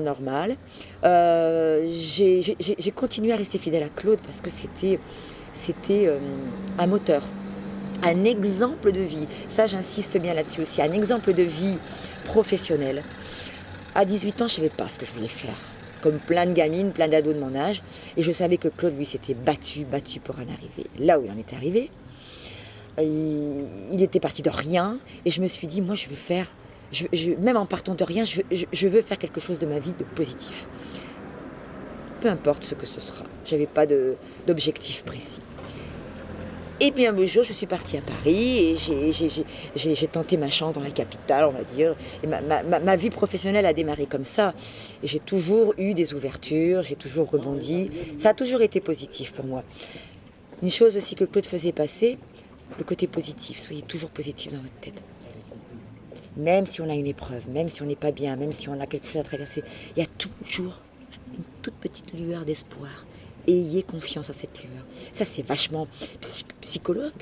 Normal. J'ai continué à rester fidèle à Claude parce que c'était un moteur, un exemple de vie. Ça, j'insiste bien là-dessus aussi, un exemple de vie professionnelle. À 18 ans, je ne savais pas ce que je voulais faire. Comme plein de gamines, plein d'ados de mon âge. Et je savais que Claude, lui, s'était battu pour en arriver là où il en est arrivé. Il était parti de rien. Et je me suis dit, moi, je veux faire... même en partant de rien, je veux faire quelque chose de ma vie de positif. Peu importe ce que ce sera. Je n'avais pas d'objectif précis. Et puis un beau jour, je suis partie à Paris et j'ai tenté ma chance dans la capitale, on va dire. Et ma vie professionnelle a démarré comme ça. Et j'ai toujours eu des ouvertures, j'ai toujours rebondi. Ça a toujours été positif pour moi. Une chose aussi que Claude faisait passer, le côté positif. Soyez toujours positif dans votre tête. Même si on a une épreuve, même si on n'est pas bien, même si on a quelque chose à traverser, il y a toujours une toute petite lueur d'espoir. Ayez confiance en cette lueur. Ça, c'est vachement psychologue.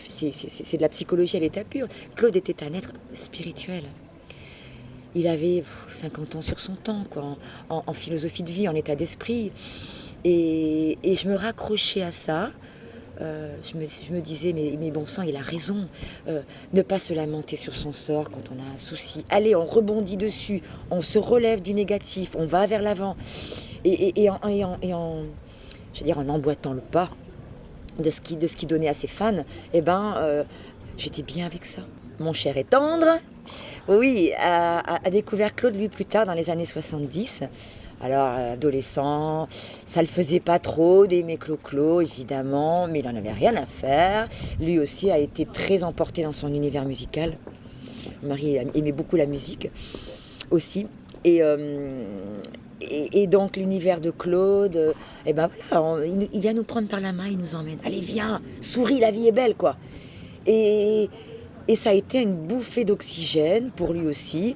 C'est de la psychologie à l'état pur. Claude était un être spirituel. Il avait 50 ans sur son temps, quoi, en philosophie de vie, en état d'esprit. Et je me raccrochais à ça. Je me disais, mais bon sang, il a raison. Ne pas se lamenter sur son sort quand on a un souci. Allez, on rebondit dessus, on se relève du négatif, on va vers l'avant. Et en emboîtant le pas de ce qui donnait à ses fans, j'étais bien avec ça. Mon cher et tendre, oui, a découvert Claude, lui, plus tard, dans les années 70. Alors, adolescent, ça le faisait pas trop d'aimer Clo-Clo, évidemment, mais il en avait rien à faire. Lui aussi a été très emporté dans son univers musical. Mon mari aimait beaucoup la musique aussi. Et donc l'univers de Claude, il vient nous prendre par la main, il nous emmène. Allez, viens, souris, la vie est belle, quoi. Et ça a été une bouffée d'oxygène pour lui aussi.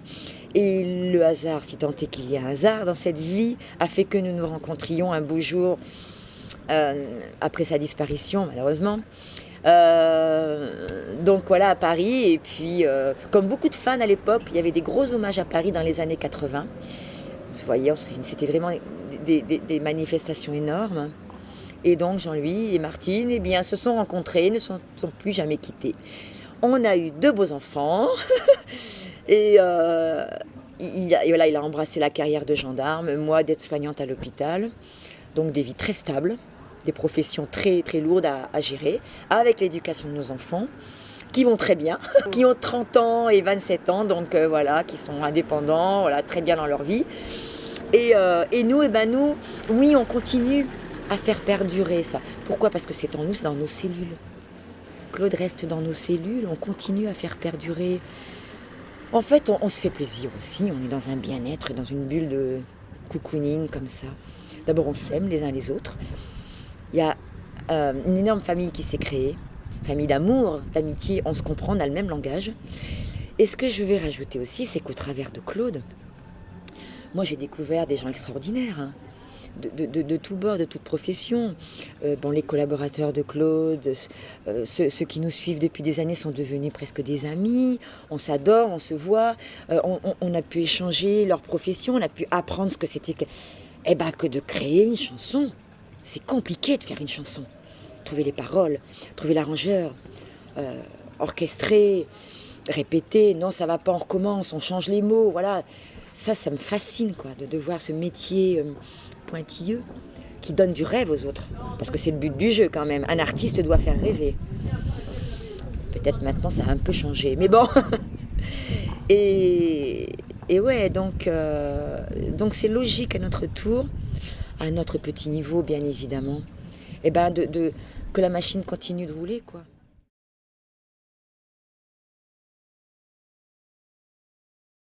Et le hasard, si tant est qu'il y a un hasard dans cette vie, a fait que nous nous rencontrions un beau jour après sa disparition, malheureusement. Donc voilà, à Paris. Et puis, comme beaucoup de fans à l'époque, il y avait des gros hommages à Paris dans les années 80. Vous voyez, c'était vraiment des manifestations énormes. Et donc Jean-Louis et Martine se sont rencontrés, ne sont plus jamais quittés. On a eu 2 beaux enfants. Et il a embrassé la carrière de gendarme, moi d'aide-soignante à l'hôpital. Donc des vies très stables, des professions très, très lourdes à gérer, avec l'éducation de nos enfants, qui vont très bien, qui ont 30 ans et 27 ans, donc qui sont indépendants, très bien dans leur vie. Et nous, oui, on continue à faire perdurer ça. Pourquoi ? Parce que c'est en nous, c'est dans nos cellules. Claude reste dans nos cellules, on continue à faire perdurer. En fait, on se fait plaisir aussi, on est dans un bien-être, dans une bulle de cocooning comme ça. D'abord, on s'aime les uns les autres. Il y a une énorme famille qui s'est créée, famille d'amour, d'amitié, on se comprend, on a le même langage. Et ce que je vais rajouter aussi, c'est qu'au travers de Claude, moi j'ai découvert des gens extraordinaires, hein, de tous bords, de toutes professions. Les collaborateurs de Claude, ceux qui nous suivent depuis des années sont devenus presque des amis. On s'adore, on se voit. On a pu échanger leur profession, on a pu apprendre ce que c'était que de créer une chanson. C'est compliqué de faire une chanson. Trouver les paroles, trouver l'arrangeur, orchestrer, répéter. Non, ça va pas, on recommence, on change les mots. Voilà, ça me fascine, quoi, de voir ce métier pointilleux qui donne du rêve aux autres. Parce que c'est le but du jeu, quand même. Un artiste doit faire rêver. Peut-être maintenant, ça a un peu changé, mais bon. Et ouais, donc c'est logique à notre tour, à notre petit niveau, bien évidemment, que la machine continue de rouler, quoi.